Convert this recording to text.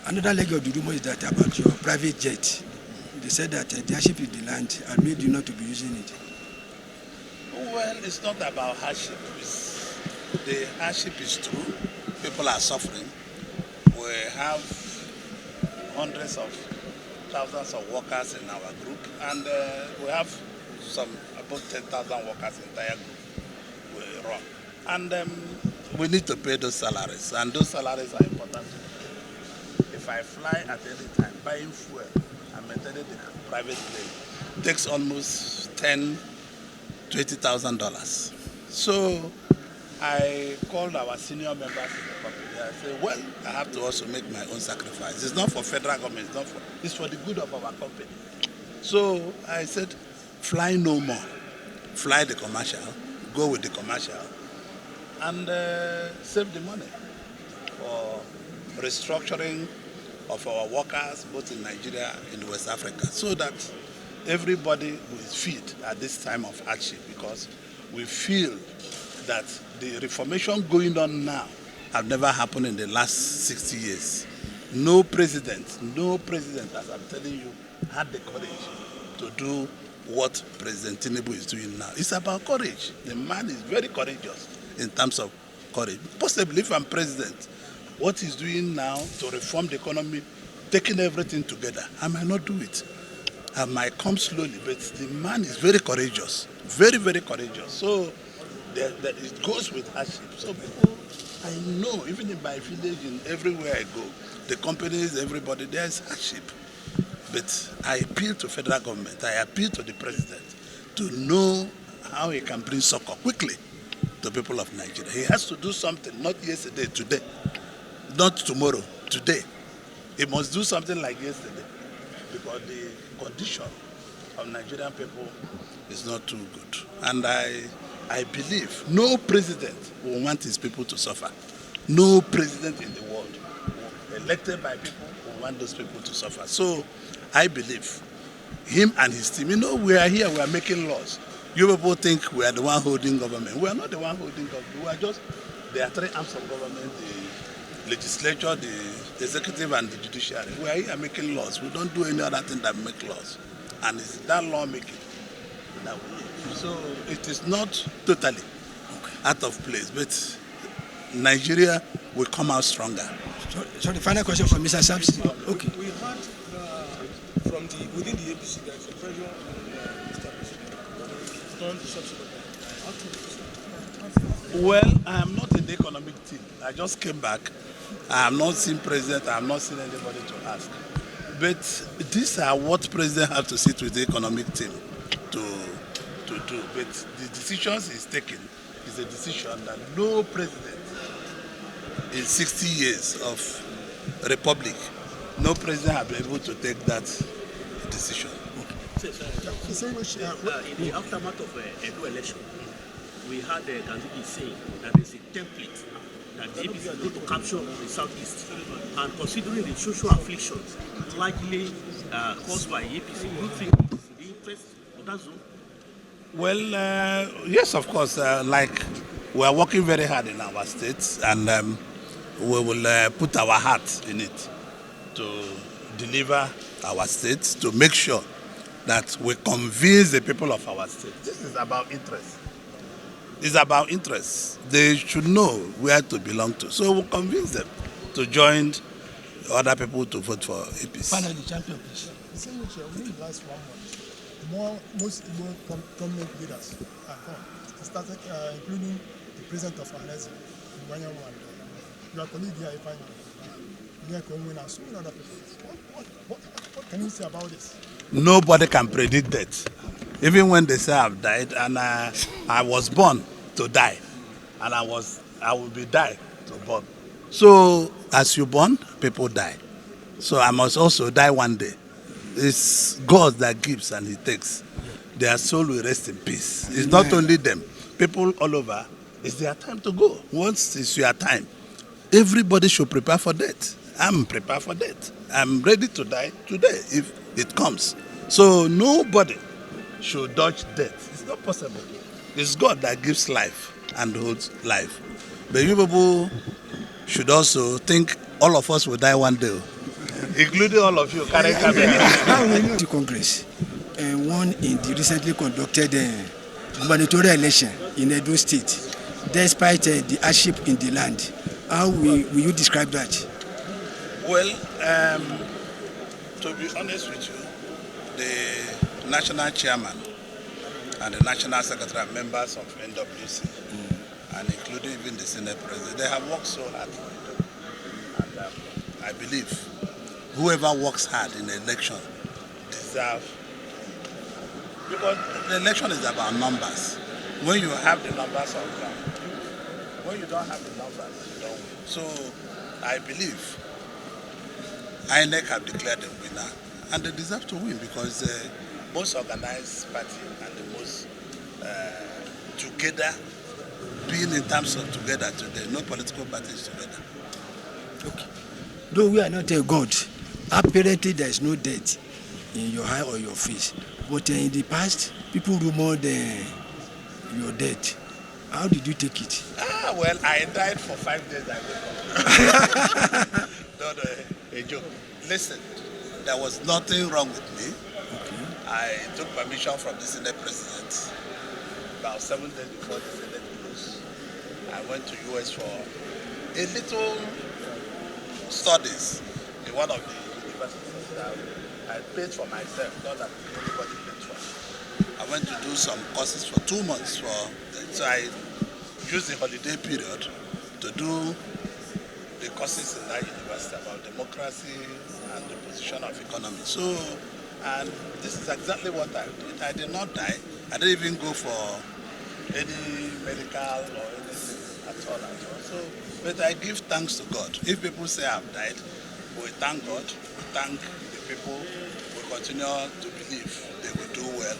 Another leg of the rumor is that about your private jet. They said that the hardship in the land had made you not to be using it. Well, it's not about hardship. The hardship is true. People are suffering. We have hundreds of thousands of workers in our group, and we have about 10,000 workers in the entire group we run. And we need to pay those salaries, and those salaries are important. If I fly at any time, buying fuel and maintaining the private plane takes almost $20,000. So I called our senior members in the company. I said, well, I have to also make my own sacrifice. It's not for federal government, it's for the good of our company. So I said, fly no more. Fly the commercial, go with the commercial, and save the money for restructuring of our workers, both in Nigeria and West Africa, so that everybody will feed at this time of hardship, because we feel that the reformation going on now have never happened in the last 60 years. No president, as I'm telling you, had the courage to do what President Tinubu is doing now. It's about courage. The man is very courageous in terms of courage. Possibly, if I'm president, what he's doing now to reform the economy, taking everything together, I might not do it. I might come slowly, but the man is very courageous, very, very courageous. So it goes with hardship. So people, I know, even in my village and everywhere I go, the companies, everybody, there's hardship. But I appeal to federal government, I appeal to the president to know how he can bring succor quickly to people of Nigeria. He has to do something, not yesterday, today, not tomorrow, today. He must do something like yesterday, because the condition of Nigerian people is not too good. And I believe no president will want his people to suffer. No president in the world, elected by people, will want those people to suffer. So I believe him and his team, we are here, we are making laws. You people think we are the one holding government. We are not the one holding government. We are just, there are three arms of government, the legislature, the executive, and the judiciary. We are here making laws. We don't do any other thing than make laws. And it's that lawmaking that we need. So it is not totally out of place, but Nigeria will come out stronger. So the final question from Mr. Sampson. Okay. We heard within the APC there is a pressure on Mr. President on the subsidy. Well, I am not in the economic team. I just came back. I have not seen president. I have not seen anybody to ask. But these are what president have to sit with the economic team to do. But the decisions he's taken is a decision that no president in 60 years of republic, no president have been able to take that decision. In the aftermath of Edo election, we had Kalu saying that there's a template that the APC is going to capture the southeast, and considering the social afflictions likely caused by APC, do you think it's in the interest of that zone? Well, yes, of course. Like we are working very hard in our states, and we will put our heart in it to deliver our states, to make sure that we convince the people of our state. This is about interest. It's about interest. They should know where to belong to. So we'll convince them to join other people to vote for APC. Finally, champion, please. Within the last 1 month, most prominent leaders are gone. Started, including the president of Anezi, your colleague here, and so many other people. What can you say about this? Nobody can predict that. Even when they say I've died, and I was born to die, and I will be die to born. So as you born, people die. So I must also die one day. It's God that gives and He takes. Their soul will rest in peace. It's not only them. People all over, it's their time to go. Once it's your time, everybody should prepare for death. I'm prepared for death. I'm ready to die today if it comes. So nobody should dodge death. It's not possible. It's God that gives life and holds life. But you people should also think all of us will die one day. including all of you, carrying camera. The Congress won in the recently conducted gubernatorial election in Edo State, despite the hardship in the land. How will you describe that? Well, to be honest with you, the national chairman and the national secretary and members of NWC, and including even the Senate president, they have worked so hard. And I believe whoever works hard in the election deserves, because the election is about numbers. When you have the numbers on ground, when you don't have the numbers, you don't win. So I believe INEC have declared the winner, and they deserve to win because the most organized party and the most together, being in terms of together today, no political parties together. Okay. Though we are not a god, apparently there is no death in your eye or your face. But in the past, people rumored your death. How did you take it? Well, I died for 5 days. I woke up. Not a joke. Listen, there was nothing wrong with me. Okay. I took permission from the Senate president about 7 days before the Senate closed. I went to US for a little studies in one of the universities that I paid for myself, not that anybody paid for. I went to do some courses for 2 months. So I used the holiday period to do the courses in that university about democracy and the position of economy. So, and this is exactly what I did. I did not die. I didn't even go for any medical or anything at all. So, but I give thanks to God. If people say I've died, we thank God, we thank the people, we continue to believe they will do well.